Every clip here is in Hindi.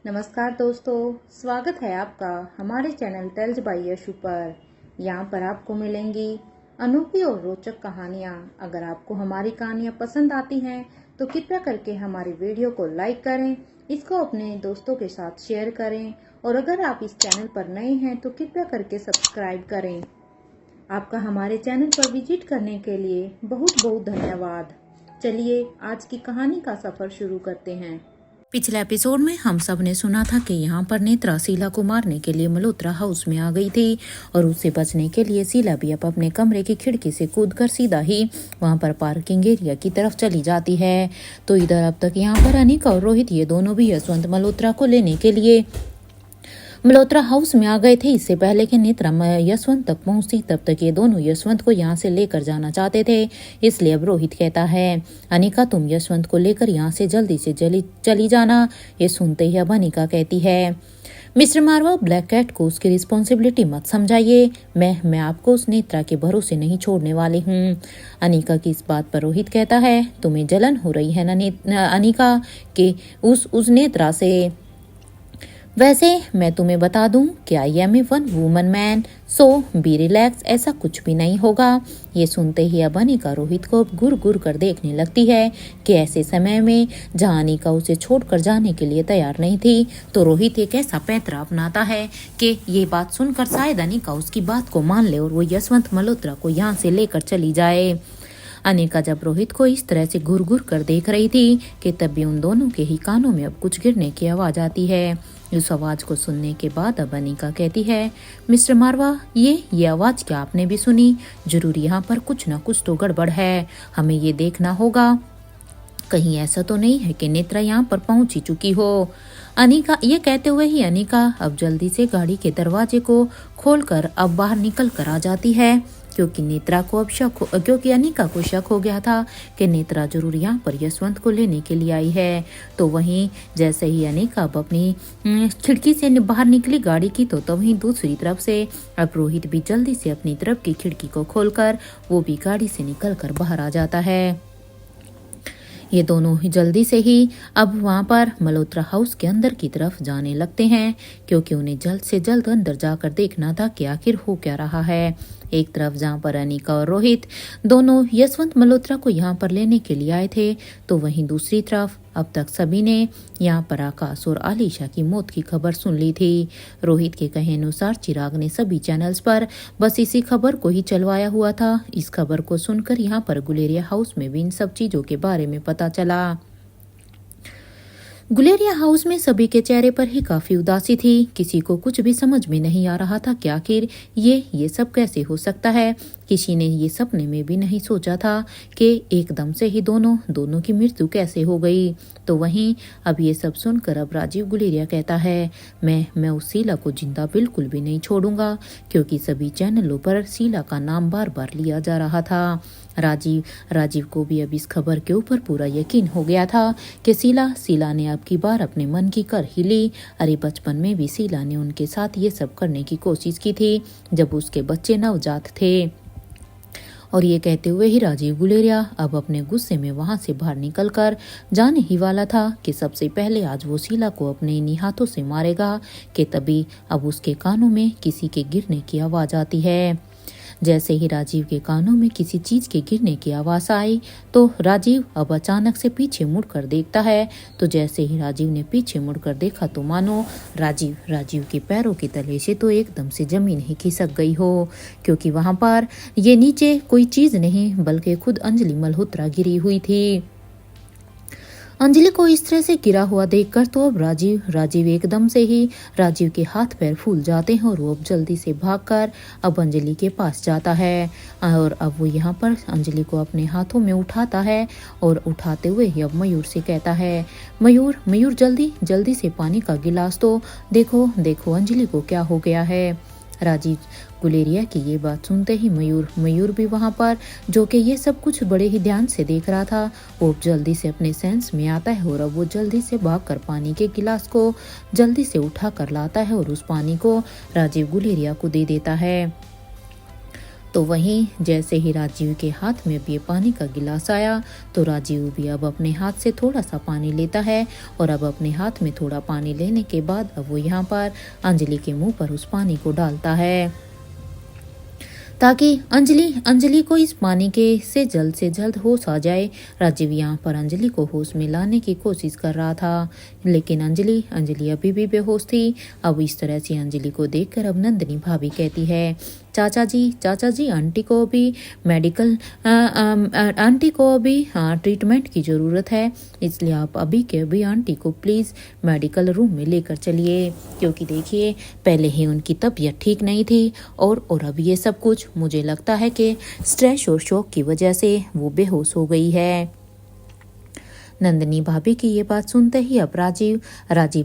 नमस्कार दोस्तों, स्वागत है आपका हमारे चैनल टेल्स बाय यशु पर। यहाँ पर आपको मिलेंगी अनोखी और रोचक कहानियाँ। अगर आपको हमारी कहानियाँ पसंद आती हैं तो कृपया करके हमारी वीडियो को लाइक करें, इसको अपने दोस्तों के साथ शेयर करें और अगर आप इस चैनल पर नए हैं तो कृपया करके सब्सक्राइब करें। आपका हमारे चैनल पर विजिट करने के लिए बहुत बहुत धन्यवाद। चलिए आज की कहानी का सफर शुरू करते हैं। पिछले एपिसोड में हम सब ने सुना था कि यहाँ पर नेत्रा शीला को मारने के लिए मल्होत्रा हाउस में आ गई थी और उससे बचने के लिए शीला भी अब अपने कमरे की खिड़की से कूदकर सीधा ही वहाँ पर पार्किंग एरिया की तरफ चली जाती है। तो इधर अब तक यहाँ पर अनिका और रोहित ये दोनों भी यशवंत मल्होत्रा को लेने के लिए मल्होत्रा हाउस में आ गए थे। इससे पहले कि नेत्रा यशवंत तक पहुंचती तब तक ये दोनों यशवंत को यहाँ से लेकर जाना चाहते थे। इसलिए अब रोहित कहता है, अनिका तुम यशवंत को लेकर यहाँ से जल्दी से चली जाना। ये सुनते ही अब अनिका कहती है, मिस्टर मारवा, ब्लैक कैट को उसकी रिस्पॉन्सिबिलिटी मत समझाइए। मैं आपको उस नेत्रा के भरोसे नहीं छोड़ने वाली हूँ। अनिका की इस बात पर रोहित कहता है, तुम्हें जलन हो रही है ना अनिका कि उस नेत्रा से। वैसे मैं तुम्हें बता दूं कि I am a one woman man, so be relax, ऐसा कुछ भी नहीं होगा। ये सुनते ही अब अनिका रोहित को घूर घूर कर देखने लगती है कि ऐसे समय में जहाँ अनिका उसे छोड़कर जाने के लिए तैयार नहीं थी तो रोहित एक ऐसा पैंतरा अपनाता है कि ये बात सुनकर शायद अनिका उसकी बात को मान ले और वो यशवंत मल्होत्रा को यहाँ से लेकर चली जाए। अनिका जब रोहित को इस तरह से घूर घूर कर देख रही थी कि तभी उन दोनों के ही कानों में अब कुछ गिरने की आवाज आती है। उस आवाज को सुनने के बाद अब अनिका कहती है, मिस्टर मारवा, ये आवाज क्या आपने भी सुनी? जरूर यहाँ पर कुछ ना कुछ तो गड़बड़ है, हमें ये देखना होगा। कहीं ऐसा तो नहीं है कि नेत्रा यहाँ पर पहुंच ही चुकी हो। अनिका ये कहते हुए ही अनिका अब जल्दी से गाड़ी के दरवाजे को खोलकर अब बाहर निकल कर आ जाती है क्योंकि अनिका को शक हो गया था कि नेत्रा जरूर यहाँ पर यशवंत को लेने के लिए आई है। तो वहीं जैसे ही अनिका अब अपनी खिड़की से बाहर निकली गाड़ी की तो वहीं दूसरी तरफ से अब रोहित भी जल्दी से अपनी तरफ की खिड़की को खोलकर वो भी गाड़ी से निकल कर बाहर आ जाता है। ये दोनों ही जल्दी से ही अब वहाँ पर मल्होत्रा हाउस के अंदर की तरफ जाने लगते हैं क्योंकि उन्हें जल्द से जल्द अंदर जाकर देखना था कि आखिर हो क्या रहा है। एक तरफ जहाँ पर अनिका और रोहित दोनों यशवंत मल्होत्रा को यहाँ पर लेने के लिए आए थे तो वहीं दूसरी तरफ अब तक सभी ने यहाँ पर आकाश और आलिशा की मौत की खबर सुन ली थी। रोहित के कहे अनुसार चिराग ने सभी चैनल्स पर बस इसी खबर को ही चलवाया हुआ था। इस खबर को सुनकर यहाँ पर गुलेरिया हाउस में भी इन सब चीजों के बारे में पता चला। गुलेरिया हाउस में सभी के चेहरे पर ही काफी उदासी थी। किसी को कुछ भी समझ में नहीं आ रहा था कि आखिर ये सब कैसे हो सकता है। किसी ने ये सपने में भी नहीं सोचा था कि एकदम से ही दोनों की मृत्यु कैसे हो गई। तो वहीं अब ये सब सुनकर अब राजीव गुलेरिया कहता है, मैं उस शीला को जिंदा बिल्कुल भी नहीं छोड़ूंगा क्योंकि सभी चैनलों पर शीला का नाम बार बार लिया जा रहा था। राजीव को भी अब इस खबर के ऊपर पूरा यकीन हो गया था कि शीला ने अब की बार अपने मन की कर ही ली। अरे बचपन में भी शीला ने उनके साथ ये सब करने की कोशिश की थी जब उसके बच्चे नवजात थे। और ये कहते हुए ही राजीव गुलेरिया अब अपने गुस्से में वहां से बाहर निकलकर जाने ही वाला था कि सबसे पहले आज वो शीला को अपने इन्हीं हाथों से मारेगा कि तभी अब उसके कानों में किसी के गिरने की आवाज आती है। जैसे ही राजीव के कानों में किसी चीज के गिरने की आवाज आई तो राजीव अब अचानक से पीछे मुड़कर देखता है। तो जैसे ही राजीव ने पीछे मुड़कर देखा तो मानो राजीव के पैरों के तले से तो एकदम से जमीन ही खिसक गई हो क्योंकि वहां पर ये नीचे कोई चीज नहीं बल्कि खुद अंजलि मल्होत्रा गिरी हुई थी। अंजलि को इस तरह से गिरा हुआ देखकर तो अब राजीव एकदम से ही राजीव के हाथ पैर फूल जाते हैं और वो अब जल्दी से भागकर अब अंजलि के पास जाता है और अब वो यहाँ पर अंजलि को अपने हाथों में उठाता है और उठाते हुए ही अब मयूर से कहता है, मयूर जल्दी से पानी का गिलास दो, देखो अंजलि को क्या हो गया है। राजीव गुलेरिया की ये बात सुनते ही मयूर भी वहां पर जो कि ये सब कुछ बड़े ही ध्यान से देख रहा था वो जल्दी से अपने सेंस में आता है और अब वो जल्दी से भागकर पानी के गिलास को जल्दी से उठा कर लाता है और उस पानी को राजीव गुलेरिया को दे देता है। तो वहीं जैसे ही राजीव के हाथ में अब ये पानी का गिलास आया तो राजीव भी अब अपने हाथ से थोड़ा सा पानी लेता है और अब अपने हाथ में थोड़ा पानी लेने के बाद अब वो यहाँ पर अंजलि के मुंह पर उस पानी को डालता है ताकि अंजलि को इस पानी के से जल्द होश आ जाए। राजीव यहाँ पर अंजलि को होश में लाने की कोशिश कर रहा था, लेकिन अंजलि अभी भी बेहोश थी। अब इस तरह से अंजलि को देखकर अब नंदिनी भाभी कहती है, चाचा जी आंटी को अभी ट्रीटमेंट की ज़रूरत है, इसलिए आप अभी के अभी आंटी को प्लीज़ मेडिकल रूम में लेकर चलिए, क्योंकि देखिए पहले ही उनकी तबीयत ठीक नहीं थी और अब ये सब कुछ मुझे लगता है कि स्ट्रेस और शॉक की वजह से वो बेहोश हो गई है। नंदिनी भाभी की ये बात सुनते ही अब राजीव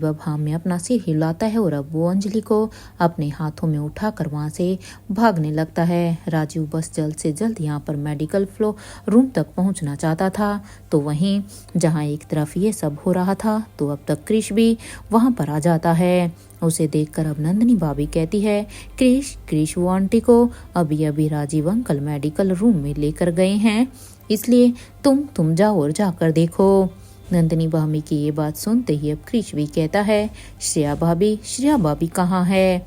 अब हाँ में अपना सिर हिलाता है और अब वो अंजलि को अपने हाथों में उठाकर वहाँ से भागने लगता है। राजीव बस जल्द से जल्द यहाँ पर मेडिकल फ्लो रूम तक पहुँचना चाहता था। तो वहीं जहाँ एक तरफ ये सब हो रहा था तो अब तक क्रिश भी वहाँ पर आ जाता है। उसे देखकर अब नंदिनी भाभी कहती है, क्रिश वो आंटी को अभी राजीव अंकल मेडिकल रूम में लेकर गए हैं, इसलिए तुम जाओ और जाकर देखो। नंदिनी भाभी की ये बात सुनते ही अब क्रिश भी कहता है, श्रेया भाभी कहाँ है?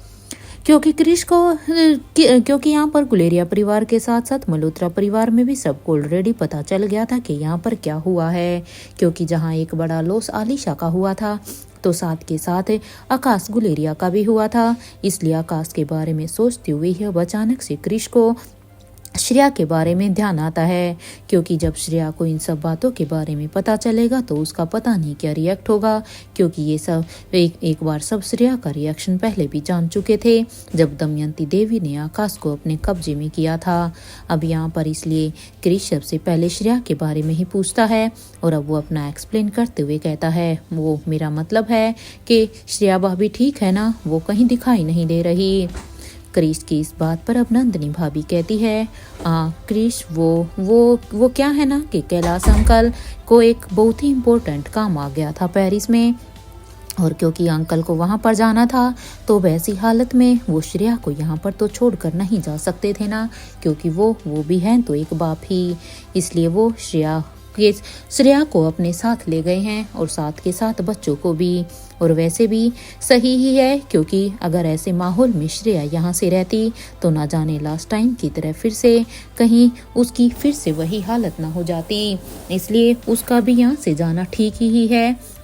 क्योंकि यहाँ पर गुलेरिया परिवार के साथ साथ मल्होत्रा परिवार में भी सबको ऑलरेडी पता चल गया था कि यहाँ पर क्या हुआ है, क्योंकि जहाँ एक बड़ा लॉस आलिशा का हुआ था तो साथ के साथ आकाश गुलेरिया का भी हुआ था। इसलिए आकाश के बारे में सोचते हुए ही अब अचानक से क्रिश को श्रेया के बारे में ध्यान आता है, क्योंकि जब श्रेया को इन सब बातों के बारे में पता चलेगा तो उसका पता नहीं क्या रिएक्ट होगा, क्योंकि ये सब एक बार सब श्रेया का रिएक्शन पहले भी जान चुके थे जब दमयंती देवी ने आकाश को अपने कब्जे में किया था। अब यहाँ पर इसलिए क्रिश सबसे पहले श्रेया के बारे में ही पूछता है और अब वो अपना एक्सप्लेन करते हुए कहता है, वो मेरा मतलब है कि श्रेया भाभी ठीक है ना, वो कहीं दिखाई नहीं दे रही। क्रिश की इस बात पर अब नंदिनी भाभी कहती है, क्रिश वो क्या है ना कि कैलाश अंकल को एक बहुत ही इम्पोर्टेंट काम आ गया था पेरिस में, और क्योंकि अंकल को वहाँ पर जाना था तो वैसी हालत में वो श्रेया को यहाँ पर तो छोड़कर नहीं जा सकते थे ना, क्योंकि वो भी हैं तो एक बाप ही, इसलिए वो श्रेया को अपने साथ ले गए हैं और साथ के साथ बच्चों को भी। और वैसे भी सही ही है, क्योंकि अगर ऐसे माहौल में श्रेया यहाँ से रहती तो ना जाने लास्ट टाइम की तरह फिर से कहीं उसकी फिर से वही हालत ना हो जाती, इसलिए उसका भी यहाँ से जाना ठीक ही है।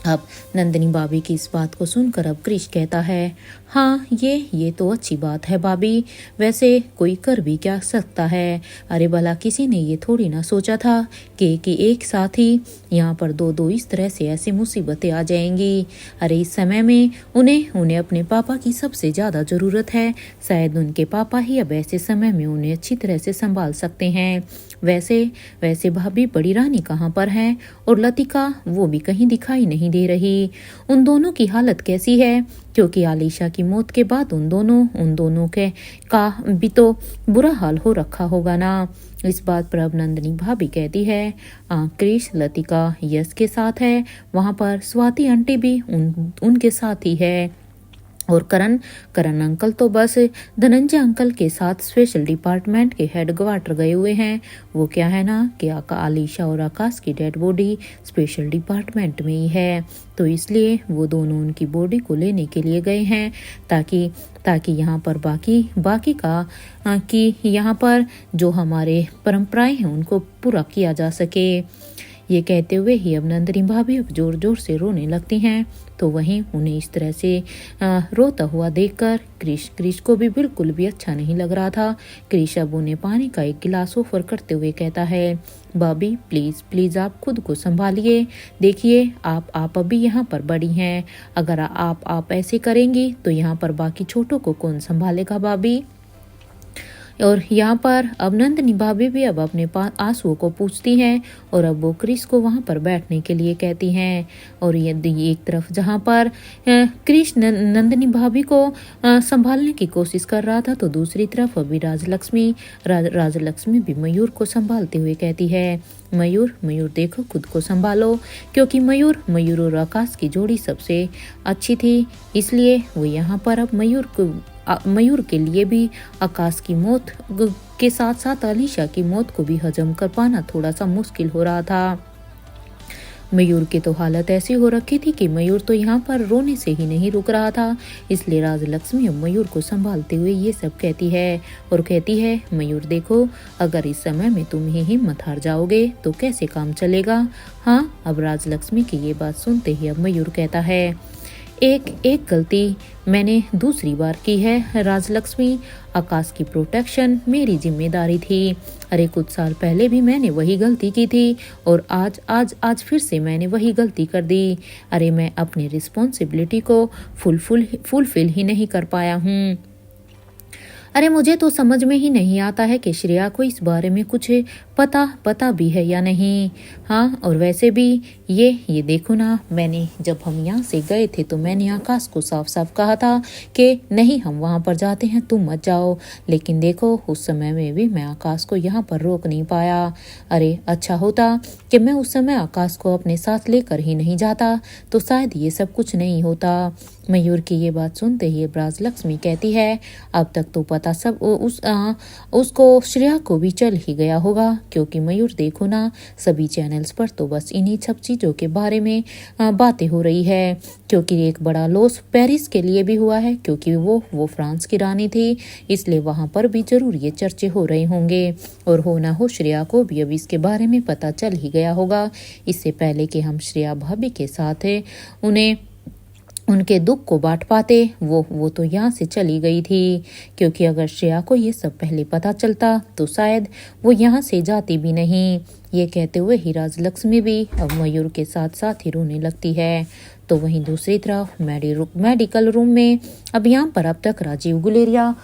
अब नंदिनी भाभी की इस बात को सुनकर अब क्रिश कहता है, हाँ ये तो अच्छी बात है भाभी, वैसे कोई कर भी क्या सकता है। अरे भला किसी ने ये थोड़ी ना सोचा था कि एक साथ ही यहाँ पर दो इस तरह से ऐसी मुसीबतें आ जाएंगी। अरे इस समय में उन्हें अपने पापा की सबसे ज़्यादा ज़रूरत है, शायद उनके पापा ही अब ऐसे समय में उन्हें अच्छी तरह से संभाल सकते हैं। वैसे भाभी बड़ी रानी कहाँ पर हैं और लतिका, वो भी कहीं दिखाई नहीं दे रही। उन दोनों की हालत कैसी है, क्योंकि आलिशा की मौत के बाद उन दोनों का भी तो बुरा हाल हो रखा होगा ना। इस बात पर अब नंदिनी भाभी कहती है, क्रिश लतिका यश के साथ है, वहाँ पर स्वाति आंटी भी उनके साथ ही है, और करण अंकल तो बस धनंजय अंकल के साथ स्पेशल डिपार्टमेंट के हेड क्वार्टर गए हुए हैं। वो क्या है ना कि आलिशा और आकाश की डेड बॉडी स्पेशल डिपार्टमेंट में ही है, तो इसलिए वो दोनों उनकी बॉडी को लेने के लिए गए हैं ताकि यहाँ पर बाकी का कि यहाँ पर जो हमारे परंपराएं हैं उनको पूरा किया जा सके। ये कहते हुए ही अब नंदिनी भाभी अब जोर जोर से रोने लगती हैं। तो वहीं उन्हें इस तरह से रोता हुआ देखकर क्रिश को भी बिल्कुल भी अच्छा नहीं लग रहा था। क्रिश अब उन्हें पानी का एक गिलास ऑफर करते हुए कहता है, भाभी प्लीज आप खुद को संभालिए, देखिए आप अभी यहाँ पर बड़ी हैं, अगर आप ऐसे करेंगी तो यहाँ पर बाकी छोटों को कौन संभालेगा भाभी। और यहाँ पर अब नंदिनी भाभी भी अब अपने पास आंसुओं को पूछती हैं और अब वो क्रिश को वहाँ पर बैठने के लिए कहती हैं। और ये एक तरफ जहाँ पर क्रिश नंदिनी भाभी को संभालने की कोशिश कर रहा था, तो दूसरी तरफ अभी राजलक्ष्मी भी मयूर को संभालते हुए कहती है, मयूर देखो खुद को संभालो, क्योंकि मयूर और आकाश की जोड़ी सबसे अच्छी थी, इसलिए वो यहाँ पर अब मयूर के लिए भी आकाश की मौत के साथ साथ अलीशा की मौत को भी हजम कर पाना थोड़ा सा मुश्किल हो रहा था। मयूर की तो हालत ऐसी हो रखी थी कि मयूर तो यहाँ पर रोने से ही नहीं रुक रहा था। इसलिए राजलक्ष्मी अब मयूर को संभालते हुए ये सब कहती है और कहती है, मयूर देखो, अगर इस समय में तुम ही हिम्मत हार जाओगे तो कैसे काम चलेगा। हाँ, अब राजलक्ष्मी की ये बात सुनते ही अब मयूर कहता है, एक गलती मैंने दूसरी बार की है राजलक्ष्मी। आकाश की प्रोटेक्शन मेरी जिम्मेदारी थी। अरे कुछ साल पहले भी मैंने वही गलती की थी और आज फिर से मैंने वही गलती कर दी। अरे मैं अपनी रिस्पॉन्सिबिलिटी को फुलफिल ही नहीं कर पाया हूँ। अरे मुझे तो समझ में ही नहीं आता है कि श्रेया को इस बारे में कुछ पता भी है या नहीं। हाँ, और वैसे भी ये देखो ना, मैंने जब हम यहाँ से गए थे तो मैंने आकाश को साफ साफ कहा था कि नहीं, हम वहाँ पर जाते हैं, तुम मत जाओ। लेकिन देखो, उस समय में भी मैं आकाश को यहाँ पर रोक नहीं पाया। अरे अच्छा होता कि मैं उस समय आकाश को अपने साथ लेकर ही नहीं जाता तो शायद ये सब कुछ नहीं होता। मयूर की ये बात सुनते ही राजलक्ष्मी कहती है, अब तक तो पता सब उसको श्रेया को भी चल ही गया होगा, क्योंकि मयूर देखो ना, सभी चैनल्स पर तो बस इन्हीं सब चीज़ों के बारे में बातें हो रही है। क्योंकि एक बड़ा लॉस पेरिस के लिए भी हुआ है, क्योंकि वो फ्रांस की रानी थी, इसलिए वहाँ पर भी जरूर ये चर्चे हो रहे होंगे। और हो ना हो श्रेया को भी अब इसके बारे में पता चल ही गया होगा। इससे पहले कि हम श्रेया भाभी के साथ उनके दुख को बांट पाते, वो तो यहाँ से चली गई थी। क्योंकि अगर श्रेया को ये सब पहले पता चलता तो शायद वो यहाँ से जाती भी नहीं। ये कहते हुए ही राजलक्ष्मी भी अब मयूर के साथ साथ ही रोने लगती है। तो वहीं दूसरी तरफ मेडिकल रूम में अब यहाँ पर अब तक राजीव गुलेरिया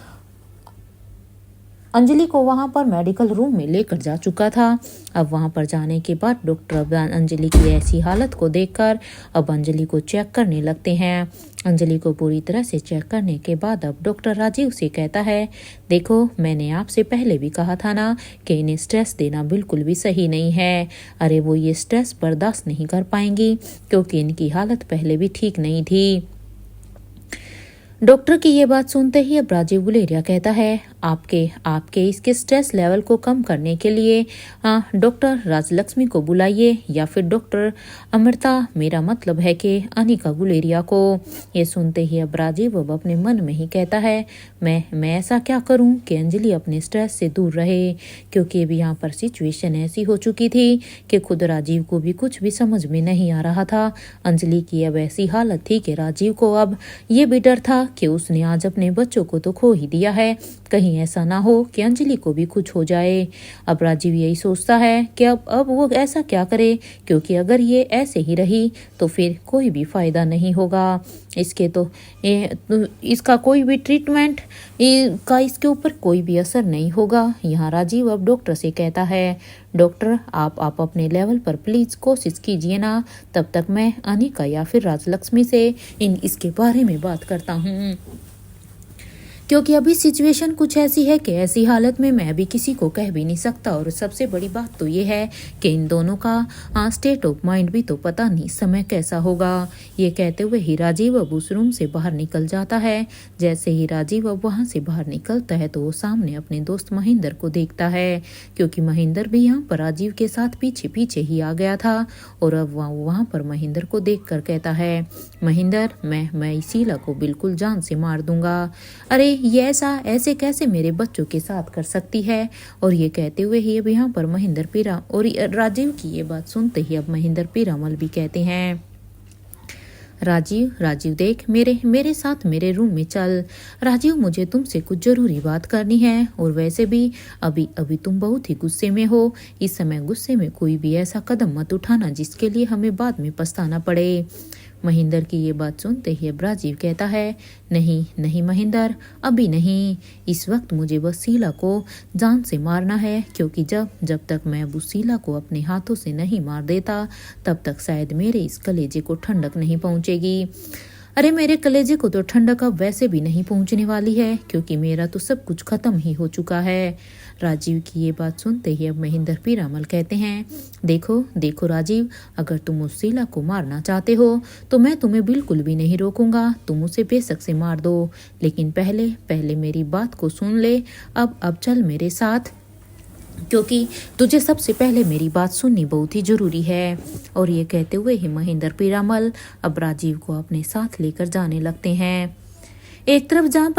अंजलि को वहां पर मेडिकल रूम में लेकर जा चुका था। अब वहां पर जाने के बाद डॉक्टर अंजलि की ऐसी हालत को देखकर अब अंजलि को चेक करने लगते हैं। अंजलि को पूरी तरह से चेक करने के बाद अब डॉक्टर राजीव से कहता है, देखो, मैंने आपसे पहले भी कहा था ना कि इन्हें स्ट्रेस देना बिल्कुल भी सही नहीं है। अरे वो ये स्ट्रेस बर्दाश्त नहीं कर पाएंगी, क्योंकि इनकी हालत पहले भी ठीक नहीं थी। डॉक्टर की ये बात सुनते ही अब राजीव गुलेरिया कहता है, आपके इसके स्ट्रेस लेवल को कम करने के लिए डॉक्टर राजलक्ष्मी को बुलाइए, या फिर डॉक्टर अमृता, मेरा मतलब है कि अनिका गुलेरिया को। ये सुनते ही अब राजीव अब अपने मन में ही कहता है, मैं ऐसा क्या करूं कि अंजलि अपने स्ट्रेस से दूर रहे। क्योंकि अब यहाँ पर सिचुएशन ऐसी हो चुकी थी कि खुद राजीव को भी कुछ भी समझ में नहीं आ रहा था। अंजलि की अब ऐसी हालत थी कि राजीव को अब ये भी डर था कि उसने आज अपने बच्चों को तो खो ही दिया है, कहीं ऐसा ना हो कि अंजलि को भी कुछ हो जाए। अब राजीव यही सोचता है कि अब वो ऐसा क्या करे, क्योंकि अगर ये ऐसे ही रही तो फिर कोई भी फायदा नहीं होगा। इसका कोई भी ट्रीटमेंट का इसके ऊपर कोई भी असर नहीं होगा। यहाँ राजीव अब डॉक्टर से कहता है, डॉक्टर आप अपने लेवल पर प्लीज कोशिश कीजिए ना, तब तक मैं अनिका या फिर राजलक्ष्मी से इसके बारे में बात करता हूँ। क्योंकि अभी सिचुएशन कुछ ऐसी है कि ऐसी हालत में मैं भी किसी को कह भी नहीं सकता। और सबसे बड़ी बात तो ये है कि इन दोनों का स्टेट ऑफ माइंड भी तो पता नहीं समय कैसा होगा। ये कहते हुए ही राजीव अब उस रूम से बाहर निकल जाता है। जैसे ही राजीव अब वहाँ से बाहर निकलता है तो वो सामने अपने दोस्त महेंद्र को देखता है, क्योंकि महेंद्र भी यहाँ पर राजीव के साथ पीछे पीछे ही आ गया था। और अब वहाँ पर महेंद्र को देख कर कहता है, महेंद्र, मैं शीला को बिल्कुल जान से मार दूंगा। अरे ये ऐसे कैसे मेरे बच्चों के साथ कर सकती है। और ये कहते हुए ही अब यहाँ पर महेंद्र पीरा और राजीव की ये बात सुनते ही अब महेंद्र पीरामल भी कहते हैं, राजीव देख, मेरे साथ मेरे रूम में चल। राजीव, मुझे तुमसे कुछ जरूरी बात करनी है। और वैसे भी अभी तुम बहुत ही गुस्से में हो। इस समय गुस्से में कोई भी ऐसा कदम मत उठाना जिसके लिए हमें बाद में पछताना पड़े। महेंद्र की ये बात सुनते ही अब राजीव कहता है, नहीं महेंद्र, अभी नहीं। इस वक्त मुझे बस शीला को जान से मारना है, क्योंकि जब तक मैं अब उस शीला को अपने हाथों से नहीं मार देता तब तक शायद मेरे इस कलेजे को ठंडक नहीं पहुंचेगी। अरे मेरे कलेजे को तो ठंडक अब वैसे भी नहीं पहुंचने वाली है, क्योंकि मेरा तो सब कुछ खत्म ही हो चुका है। राजीव की ये बात सुनते ही अब महेंद्र पीरामल कहते हैं, देखो देखो राजीव, अगर तुम उस शीला को मारना चाहते हो तो मैं तुम्हें बिल्कुल भी नहीं रोकूंगा, तुम उसे बेशक से मार दो, लेकिन पहले पहले मेरी बात को सुन ले। अब चल मेरे साथ, क्योंकि तुझे सबसे पहले मेरी बात सुननी बहुत ही जरूरी है। और ये कहते हुए ही महेंद्र पीरामल अब राजीव को अपने साथ लेकर जाने लगते हैं। एक तरफ जहाँ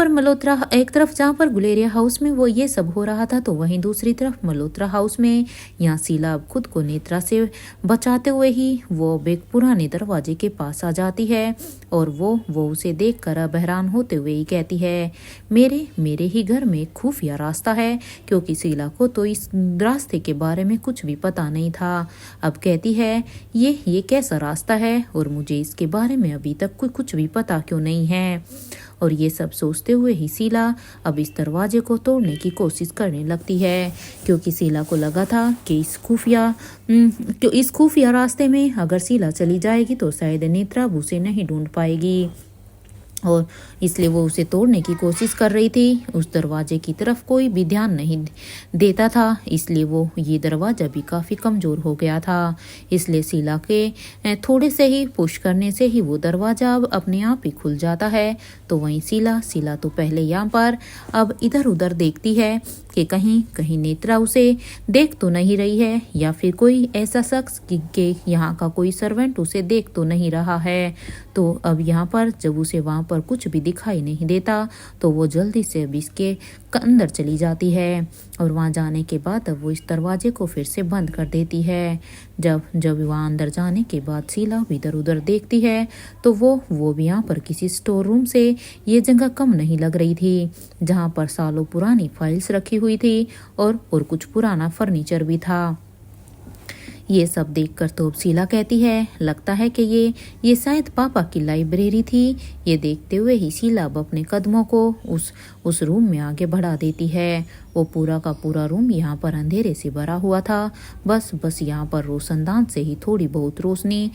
पर गुलेरिया हाउस में वो ये सब हो रहा था, तो वहीं दूसरी तरफ मल्होत्रा हाउस में यहाँ शीला अब खुद को नेत्रा से बचाते हुए ही वो अब एक पुराने दरवाजे के पास आ जाती है। और वो उसे देखकर अब हैरान होते हुए ही कहती है, मेरे ही घर में एक खुफिया रास्ता है, क्योंकि शीला को तो इस रास्ते के बारे में कुछ भी पता नहीं था। अब कहती है, ये कैसा रास्ता है और मुझे इसके बारे में अभी तक कुछ भी पता क्यों नहीं है। और ये सब सोचते हुए ही शीला अब इस दरवाजे को तोड़ने की कोशिश करने लगती है, क्योंकि शीला को लगा था कि इस खुफिया रास्ते में अगर शीला चली जाएगी तो शायद नेत्रा उसे नहीं ढूंढ पाएगी, और इसलिए वो उसे तोड़ने की कोशिश कर रही थी। उस दरवाजे की तरफ कोई भी ध्यान नहीं देता था, इसलिए वो ये दरवाज़ा भी काफ़ी कमज़ोर हो गया था। इसलिए शीला के थोड़े से ही पुश करने से ही वो दरवाज़ा अब अपने आप ही खुल जाता है। तो वहीं शीला तो पहले यहाँ पर अब इधर उधर देखती है कि कहीं नेत्रा उसे देख तो नहीं रही है, या फिर कोई ऐसा शख्स कि यहाँ का कोई सर्वेंट उसे देख तो नहीं रहा है। तो अब यहाँ पर जब उसे वहाँ पर कुछ भी दिखाई नहीं देता तो वो जल्दी से अब इसके अंदर चली जाती है, और वहाँ जाने के बाद अब वो इस दरवाजे को फिर से बंद कर देती है। जब वहाँ अंदर जाने के बाद शीला इधर उधर देखती है तो वो भी यहाँ पर किसी स्टोर रूम से ये जगह कम नहीं लग रही थी, जहाँ पर सालों पुरानी फाइल्स रखी हुई थी और कुछ पुराना फर्नीचर भी था। ये सब देखकर तो अब शीला कहती है, लगता है कि ये शायद पापा की लाइब्रेरी थी। ये देखते हुए ही शीला अब अपने कदमों को उस रूम में आगे बढ़ा देती है। वो पूरा का पूरा रूम यहाँ पर अंधेरे से भरा हुआ था, बस यहाँ पर रोशनदान से ही थोड़ी बहुत रोशनी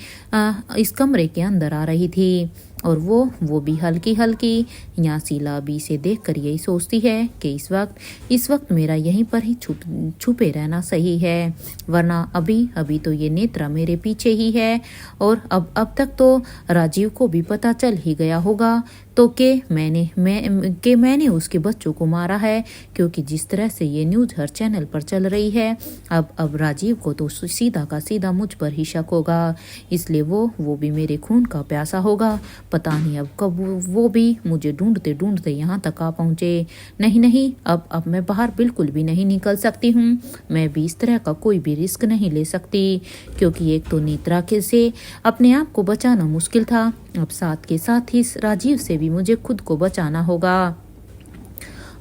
इस कमरे के अंदर आ रही थी, और वो भी हल्की हल्की। यहाँ शीला अभी इसे देखकर यही सोचती है कि इस वक्त मेरा यहीं पर ही छुपे रहना सही है, वरना अभी तो ये नेत्रा मेरे पीछे ही है, और अब तक तो राजीव को भी पता चल ही गया होगा तो मैंने उसके बच्चों को मारा है, क्योंकि जिस तरह से ये न्यूज़ हर चैनल पर चल रही है अब राजीव को तो सीधा का सीधा मुझ पर ही शक होगा, इसलिए वो भी मेरे खून का प्यासा होगा। पता नहीं अब कब वो भी मुझे ढूंढते ढूंढते यहाँ तक आ पहुँचे। नहीं, अब मैं बाहर बिल्कुल भी नहीं निकल सकती हूँ। मैं भी इस तरह का कोई भी रिस्क नहीं ले सकती, क्योंकि एक तो नेत्रा के से अपने आप को बचाना मुश्किल था, अब साथ के साथ ही राजीव से भी मुझे खुद को बचाना होगा।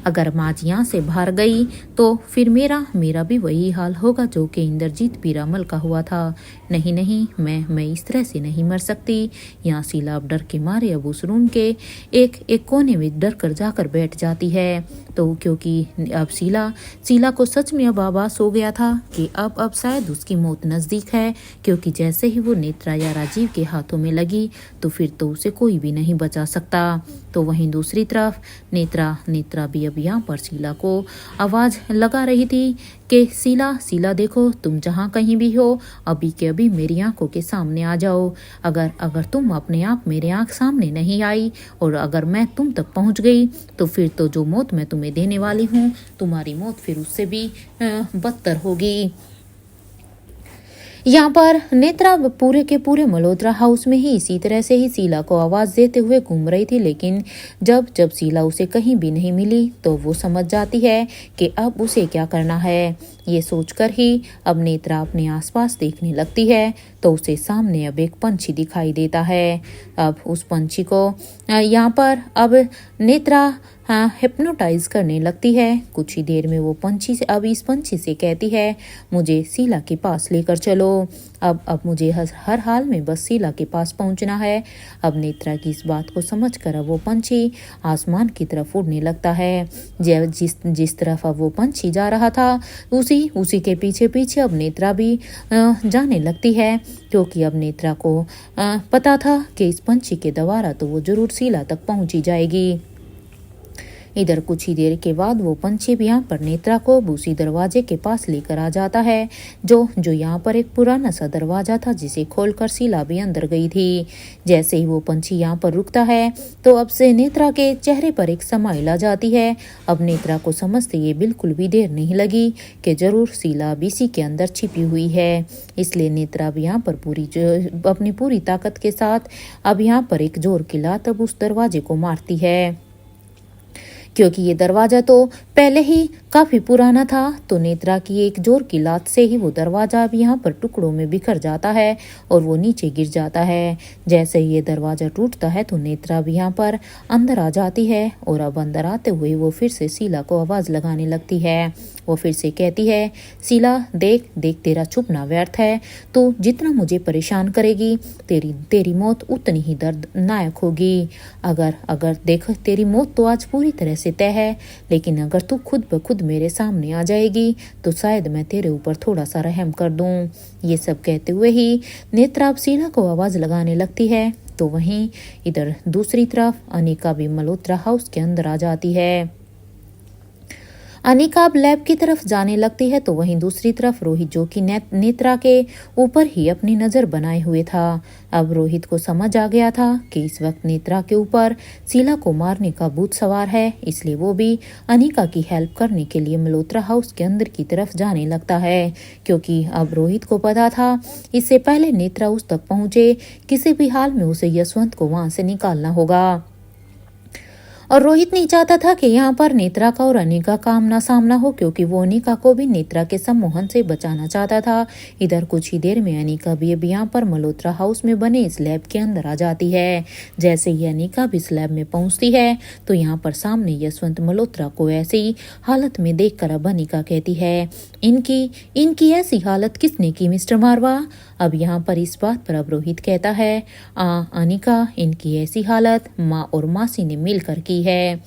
अगर माज यहाँ से बाहर गई तो फिर मेरा भी वही हाल होगा जो कि इंद्रजीत पीरामल का हुआ था। नहीं, मैं इस तरह से नहीं मर सकती। यहाँ शीला अब डर के मारे अब उस रूम के एक कोने में डर कर जाकर बैठ जाती है। तो क्योंकि अब शीला को सच में अब आभास हो गया था कि अब शायद उसकी मौत नज़दीक है, क्योंकि जैसे ही वो नेत्रा या राजीव के हाथों में लगी तो फिर तो उसे कोई भी नहीं बचा सकता। तो वहीं दूसरी तरफ नेत्रा भी अब यहाँ पर शीला को आवाज़ लगा रही थी कि शीला देखो, तुम जहाँ कहीं भी हो अभी के अभी मेरी आंखों के सामने आ जाओ। अगर तुम अपने आप मेरे आंख सामने नहीं आई और अगर मैं तुम तक पहुँच गई तो फिर तो जो मौत मैं तुम्हें देने वाली हूँ, तुम्हारी मौत फिर उससे भी बदतर होगी। यहाँ पर नेत्रा पूरे के पूरे मल्होत्रा हाउस में ही इसी तरह से ही शीला को आवाज़ देते हुए घूम रही थी, लेकिन जब शीला उसे कहीं भी नहीं मिली तो वो समझ जाती है कि अब उसे क्या करना है। ये सोचकर ही अब नेत्रा अपने आसपास देखने लगती है तो उसे सामने अब एक पंछी दिखाई देता है। अब उस पंछी को यहाँ पर अब नेत्रा हिप्नोटाइज करने लगती है। कुछ ही देर में वो इस पंछी से कहती है, मुझे शीला के पास लेकर चलो। अब मुझे हर हाल में बस शीला के पास पहुंचना है। अब नेत्रा की इस बात को समझकर अब वो पंछी आसमान की तरफ उड़ने लगता है। जिस जिस तरफ अब वो पंछी जा रहा था उसी के पीछे पीछे अब नेत्रा भी जाने लगती है, क्योंकि अब नेत्रा को पता था कि इस पंछी के द्वारा तो वो जरूर शीला तक पहुंची जाएगी। इधर कुछ ही देर के बाद वो पंछी भी यहाँ पर नेत्रा को उसी दरवाजे के पास लेकर आ जाता है, जो यहाँ पर एक पुराना सा दरवाजा था जिसे खोलकर शीला भी अंदर गई थी। जैसे ही वो पंछी यहाँ पर रुकता है तो अब से नेत्रा के चेहरे पर एक स्माइल आ जाती है। अब नेत्रा को समझते ये बिल्कुल भी देर नहीं लगी कि जरूर शीला अब इसी के अंदर छिपी हुई है। इसलिए नेत्रा अब यहाँ पर अपनी पूरी ताकत के साथ अब यहाँ पर एक जोर की लात अब उस दरवाजे को मारती है। क्योंकि ये दरवाजा तो पहले ही काफी पुराना था, तो नेत्रा की एक जोर की लात से ही वो दरवाजा अब यहाँ पर टुकड़ों में बिखर जाता है और वो नीचे गिर जाता है। जैसे ही ये दरवाजा टूटता है तो नेत्रा भी यहाँ पर अंदर आ जाती है और अब अंदर आते हुए वो फिर से शीला को आवाज लगाने लगती है। वो फिर से कहती है, शीला देख देख तेरा छुपना व्यर्थ है, तो जितना मुझे परेशान करेगी तेरी मौत उतनी ही दर्दनाक होगी। अगर देख तेरी मौत तो आज पूरी तरह से तय है, लेकिन अगर तू खुद ब खुद मेरे सामने आ जाएगी तो शायद मैं तेरे ऊपर थोड़ा सा रहम कर दूं। ये सब कहते हुए ही नेत्रा अब शीला को आवाज लगाने लगती है। तो वहीं इधर दूसरी तरफ अनिका भी मल्होत्रा हाउस के अंदर आ जाती है। अनिका अब लैब की तरफ जाने लगती है, तो वहीं दूसरी तरफ रोहित, जो कि नेत्रा के ऊपर ही अपनी नजर बनाए हुए था। अब रोहित को समझ आ गया था कि इस वक्त नेत्रा के ऊपर शीला को मारने का भूत सवार है, इसलिए वो भी अनिका की हेल्प करने के लिए मल्होत्रा हाउस के अंदर की तरफ जाने लगता है। क्योंकि अब रोहित को पता था इससे पहले नेत्रा उस तक पहुंचे किसी भी हाल में उसे यशवंत को वहां से निकालना होगा। और रोहित नहीं चाहता था कि यहाँ पर नेत्रा का और अनिका का आमना सामना हो, क्योंकि वो अनिका को भी नेत्रा के सम्मोहन से बचाना चाहता था। इधर कुछ ही देर में अनिका भी अब यहाँ पर मल्होत्रा हाउस में बने इस लैब के अंदर आ जाती है। जैसे ही अनिका भी इस लैब में पहुंचती है तो यहाँ पर सामने यशवंत मल्होत्रा को ऐसी हालत में देखकर अब अनिका कहती है, इनकी ऐसी हालत किसने की मिस्टर मारवा? अब यहाँ पर इस बात पर अब रोहित कहता है, अनिका, इनकी ऐसी हालत माँ और मासी ने मिलकर की है।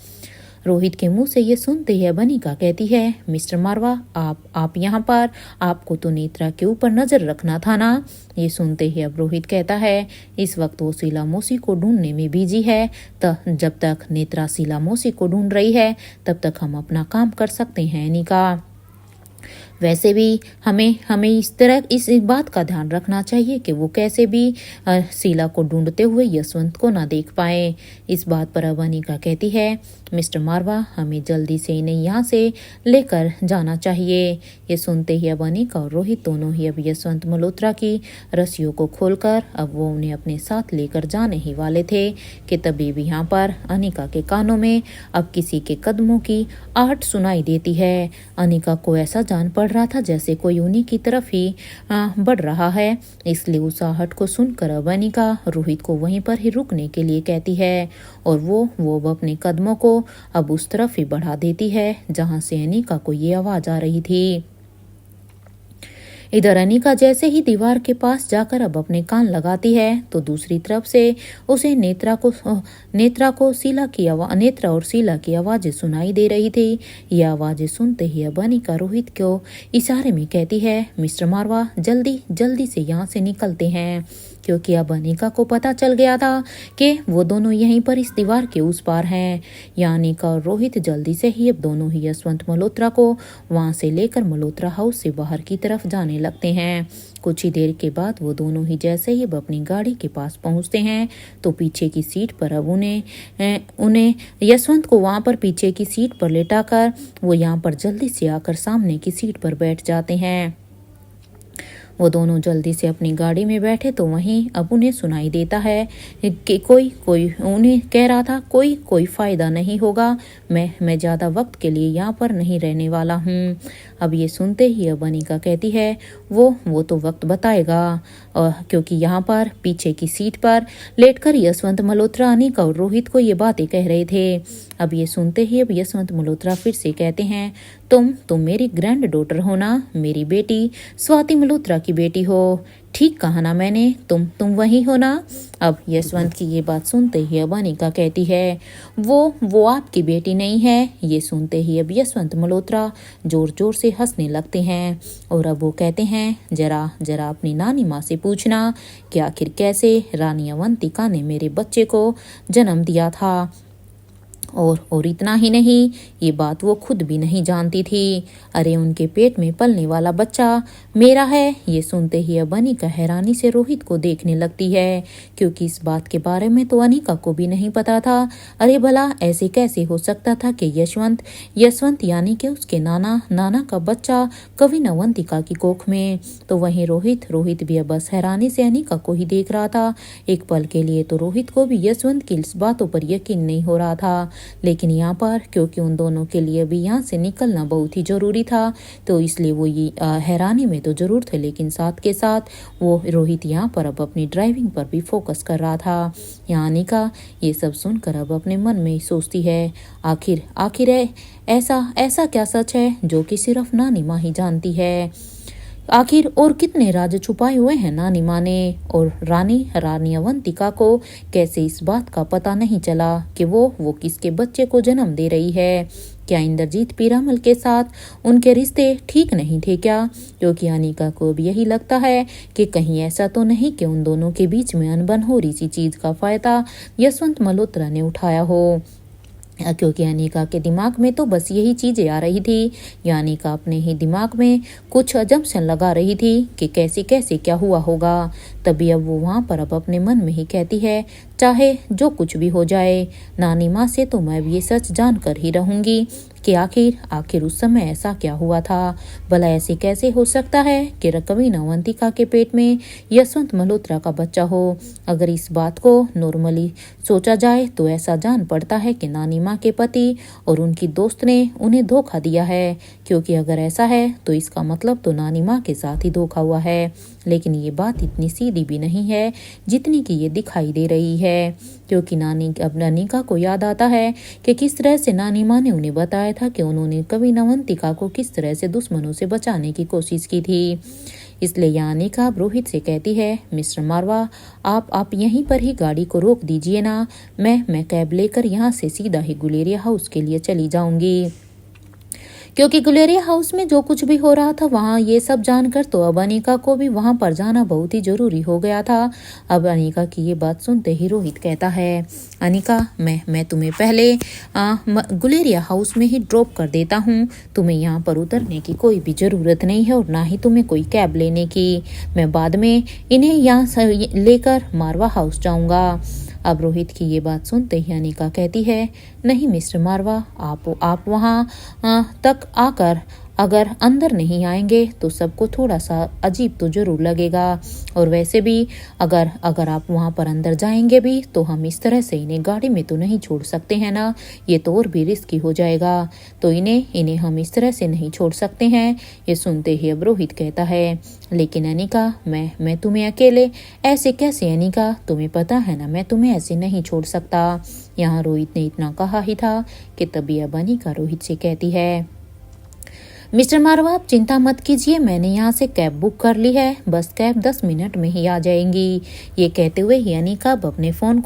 रोहित के मुंह से ये सुनते ही अनिका कहती है, मिस्टर मारवा, आप यहाँ पर, आपको तो नेत्रा के ऊपर नजर रखना था ना। ये सुनते ही अब रोहित कहता है, इस वक्त वो शीला मौसी को ढूंढने में बिजी है, जब तक नेत्रा शीला मौसी को ढूंढ रही है तब तक हम अपना काम कर सकते हैं अनिका। वैसे भी हमें इस बात का ध्यान रखना चाहिए कि वो कैसे भी शीला को ढूंढते हुए यशवंत को ना देख पाए। इस बात पर अब अनिका कहती है, मिस्टर मारवा, हमें जल्दी से इन्हें यहाँ से लेकर जाना चाहिए। ये सुनते ही अब अनिका और रोहित दोनों ही अब यशवंत मल्होत्रा की रस्सियों को खोलकर अब वो उन्हें अपने साथ लेकर जाने ही वाले थे कि तभी भी यहाँ पर अनिका के कानों में अब किसी के कदमों की आहट सुनाई देती है। अनिका को ऐसा जान पड़ रहा था जैसे कोई उन्हीं की तरफ ही बढ़ रहा है, इसलिए उस आहट को सुनकर अब अनिका रोहित को वहीं पर ही रुकने के लिए कहती है और वो अपने कदमों को अब उस तरफ ही बढ़ा देती है जहां से अनिका को ये आवाज आ रही थी। इधर अनिका जैसे ही दीवार के पास जाकर अब अपने कान लगाती है तो दूसरी तरफ से उसे नेत्रा और शीला की आवाजें सुनाई दे रही थी। ये आवाजें सुनते ही अब अनिका रोहित को इशारे में कहती है, मिस्टर मारवा, जल्दी से यहाँ से निकलते हैं। क्योंकि अब अनिका को पता चल गया था कि वो दोनों यहीं पर इस दीवार के उस पार हैं। या अनिका और रोहित जल्दी से ही अब दोनों ही यशवंत मल्होत्रा को वहां से लेकर मल्होत्रा हाउस से बाहर की तरफ जाने लगते हैं। कुछ ही देर के बाद वो दोनों ही जैसे ही अब अपनी गाड़ी के पास पहुंचते हैं तो पीछे की सीट पर अब उन्हें यशवंत को वहां पर पीछे की सीट पर लेटाकर वो यहाँ पर जल्दी से आकर सामने की सीट पर बैठ जाते हैं। वो दोनों जल्दी से अपनी गाड़ी में बैठे तो वहीं अब उन्हें सुनाई देता है कि कोई उन्हें कह रहा था, कोई फायदा नहीं होगा, मैं ज़्यादा वक्त के लिए यहाँ पर नहीं रहने वाला हूँ। अब ये सुनते ही अब अनिका कहती है, वो तो वक्त बताएगा, क्योंकि यहाँ पर पीछे की सीट पर लेटकर यशवंत मल्होत्रा अनिका और रोहित को ये बातें कह रहे थे। अब ये सुनते ही अब यशवंत मल्होत्रा फिर से कहते हैं, तुम मेरी ग्रैंड डॉटर हो ना, मेरी बेटी स्वाति मल्होत्रा की बेटी हो। ठीक कहा ना मैंने, तुम वही हो ना। अब यशवंत की ये बात सुनते ही अब अनिका कहती है वो आपकी बेटी नहीं है। ये सुनते ही अब यशवंत मल्होत्रा जोर जोर से हंसने लगते हैं और अब वो कहते हैं जरा जरा अपनी नानी माँ से पूछना कि आखिर कैसे रानी अवंतिका ने मेरे बच्चे को जन्म दिया था। और इतना ही नहीं, ये बात वो खुद भी नहीं जानती थी। अरे उनके पेट में पलने वाला बच्चा मेरा है। ये सुनते ही अब अनिका हैरानी से रोहित को देखने लगती है, क्योंकि इस बात के बारे में तो अनिका को भी नहीं पता था। अरे भला ऐसे कैसे हो सकता था कि यशवंत यानी कि उसके नाना का बच्चा कवि अवंतिका की कोख में। तो वहीं रोहित भी अब बस हैरानी से अनिका को ही देख रहा था। एक पल के लिए तो रोहित को भी यशवंत की इस बातों पर यकीन नहीं हो रहा था, लेकिन यहाँ पर क्योंकि उन दोनों के लिए भी यहाँ से निकलना बहुत ही जरूरी था, तो इसलिए वो ये हैरानी में तो जरूर थे, लेकिन साथ के साथ वो रोहित यहाँ पर अब अपनी ड्राइविंग पर भी फोकस कर रहा था। यहाँ अनिका ये सब सुनकर अब अपने मन में ही सोचती है आखिर ऐसा क्या सच है जो कि सिर्फ नानी माँ ही जानती है। आखिर और कितने राज छुपाए हुए हैं नानी माँ ने। और रानी अवंतिका को कैसे इस बात का पता नहीं चला कि वो किसके बच्चे को जन्म दे रही है। क्या इंद्रजीत पीरामल के साथ उनके रिश्ते ठीक नहीं थे क्या? क्योंकि अनिका को भी यही लगता है कि कहीं ऐसा तो नहीं कि उन दोनों के बीच में अनबन हो रही सी चीज का फायदा यशवंत मल्होत्रा ने उठाया हो। क्योंकि अनिका के दिमाग में तो बस यही चीजें आ रही थी। या अनिका अपने ही दिमाग में कुछ अजम्पशन लगा रही थी कि कैसे कैसे क्या हुआ होगा। तभी अब वो वहाँ पर अब अपने मन में ही कहती है चाहे जो कुछ भी हो जाए, नानी माँ से तो मैं अब ये सच जान कर ही रहूंगी कि आखिर उस समय ऐसा क्या हुआ था। भला ऐसे कैसे हो सकता है कि कवि अवंतिका के पेट में यशवंत मल्होत्रा का बच्चा हो। अगर इस बात को नॉर्मली सोचा जाए तो ऐसा जान पड़ता है कि नानी माँ के पति और उनकी दोस्त ने उन्हें धोखा दिया है, क्योंकि अगर ऐसा है तो इसका मतलब तो नानी माँ के साथ ही धोखा हुआ है। लेकिन ये बात इतनी सीधी भी नहीं है जितनी कि ये दिखाई दे रही है, क्योंकि अब अनिका को याद आता है कि किस तरह से नानी माँ ने उन्हें बताया था कि उन्होंने कवि अवंतिका को किस तरह से दुश्मनों से बचाने की कोशिश की थी। इसलिए यहाँ अनिका रोहित से कहती है मिस्टर मारवा, आप यहीं पर ही गाड़ी को रोक दीजिए ना, मैं कैब लेकर यहाँ से सीधा ही गुलेरिया हाउस के लिए चली जाऊंगी। क्योंकि गुलेरिया हाउस में जो कुछ भी हो रहा था वहाँ ये सब जानकर तो अब अनिका को भी वहाँ पर जाना बहुत ही जरूरी हो गया था। अब अनिका की ये बात सुनते ही रोहित कहता है अनिका, मैं तुम्हें पहले गुलेरिया हाउस में ही ड्रॉप कर देता हूँ। तुम्हें यहाँ पर उतरने की कोई भी ज़रूरत नहीं है और ना ही तुम्हें कोई कैब लेने की। मैं बाद में इन्हें यहाँ लेकर मारवा हाउस जाऊँगा। अब रोहित की ये बात सुनते ही अनिका कहती है नहीं मिस्टर मारवा, आप वहाँ तक आकर अगर अंदर नहीं आएंगे तो सबको थोड़ा सा अजीब तो जरूर लगेगा। और वैसे भी अगर आप वहाँ पर अंदर जाएंगे भी तो हम इस तरह से इन्हें गाड़ी में तो नहीं छोड़ सकते हैं ना, ये तो और भी रिस्की हो जाएगा। तो इन्हें हम इस तरह से नहीं छोड़ सकते हैं। ये सुनते ही अब रोहित कहता है लेकिन अनिका, मैं तुम्हें अकेले ऐसे कैसे? अनिका, तुम्हें पता है ना मैं तुम्हें ऐसे नहीं छोड़ सकता। यहाँ रोहित ने इतना कहा ही था कि तभी अब अनिका रोहित से कहती है मिस्टर मारवा, आप चिंता मत कीजिए, मैंने यहाँ से कैब बुक कर ली है, बस कैब 10 मिनट में ही आ जाएंगी। ये कहते हुए ही अनिका अब अपने फ़ोन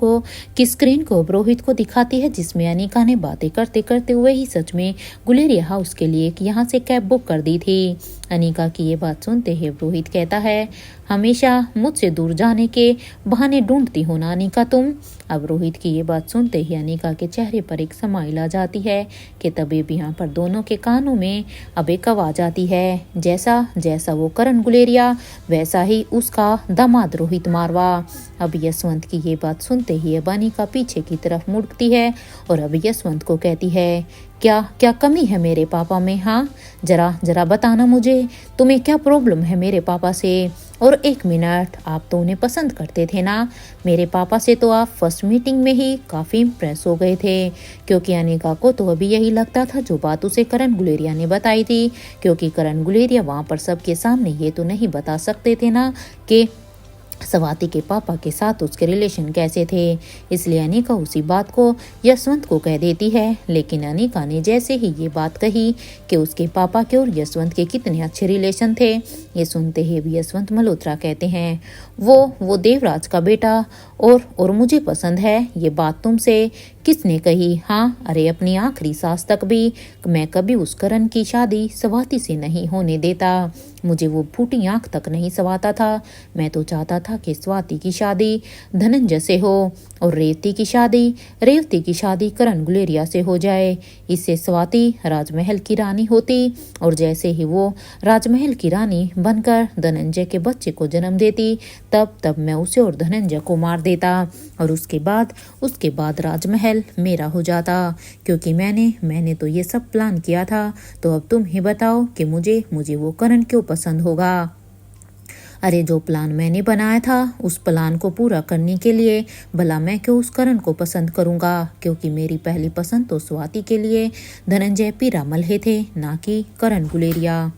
की स्क्रीन को रोहित को दिखाती है, जिसमें अनिका ने बातें करते करते हुए ही सच में गुलेरिया हाउस के लिए यहाँ से कैब बुक कर दी थी। अनिका की ये बात सुनते ही रोहित कहता है हमेशा मुझसे दूर जाने के बहाने ढूंढती हो ना अनिका तुम। अब रोहित की ये बात सुनते ही अनिका के चेहरे पर एक स्माइल आ जाती है कि तभी भी यहाँ पर दोनों के कानों में अब एक आवाज आती है, जैसा वो करण गुलेरिया वैसा ही उसका दामाद रोहित मारवा। अब यशवंत की ये बात सुनते ही अब अनिका पीछे की तरफ मुड़ती है और अब यशवंत को कहती है क्या कमी है मेरे पापा में? हाँ, जरा बताना मुझे, तुम्हें क्या प्रॉब्लम है मेरे पापा से? और 1 मिनट, आप तो उन्हें पसंद करते थे ना? मेरे पापा से तो आप फर्स्ट मीटिंग में ही काफ़ी इम्प्रेस हो गए थे। क्योंकि अनिका को तो अभी यही लगता था जो बात उसे करण गुलेरिया ने बताई थी, क्योंकि करण गुलेरिया वहाँ पर सबके सामने ये तो नहीं बता सकते थे ना कि स्वाति के पापा के साथ उसके रिलेशन कैसे थे। इसलिए अनिका उसी बात को यशवंत को कह देती है। लेकिन अनिका ने जैसे ही ये बात कही कि उसके पापा के और यशवंत के कितने अच्छे रिलेशन थे, ये सुनते ही भी यशवंत मल्होत्रा कहते हैं वो देवराज का बेटा और मुझे पसंद है। ये बात तुमसे किसने कही? हाँ, अरे अपनी आखिरी सांस तक भी मैं कभी उस करण की शादी स्वाति से नहीं होने देता। मुझे वो फूटी आंख तक नहीं सवाता था। मैं तो चाहता था कि स्वाति की शादी धनंजय से हो और रेवती की शादी करण गुलेरिया से हो जाए। इससे स्वाति राजमहल की रानी होती और जैसे ही वो राजमहल की रानी बनकर धनंजय के बच्चे को जन्म देती तब मैं उसे और धनंजय को मार देता और उसके बाद राजमहल मेरा हो जाता। क्योंकि मैंने तो ये सब प्लान किया था। तो अब तुम ही बताओ कि मुझे वो करण क्यों पसंद होगा? अरे जो प्लान मैंने बनाया था उस प्लान को पूरा करने के लिए भला मैं क्यों उस करण को पसंद करूंगा? क्योंकि मेरी पहली पसंद तो स्वाति के लिए धनंजय पीरामल थे, ना कि करण गुलेरिया।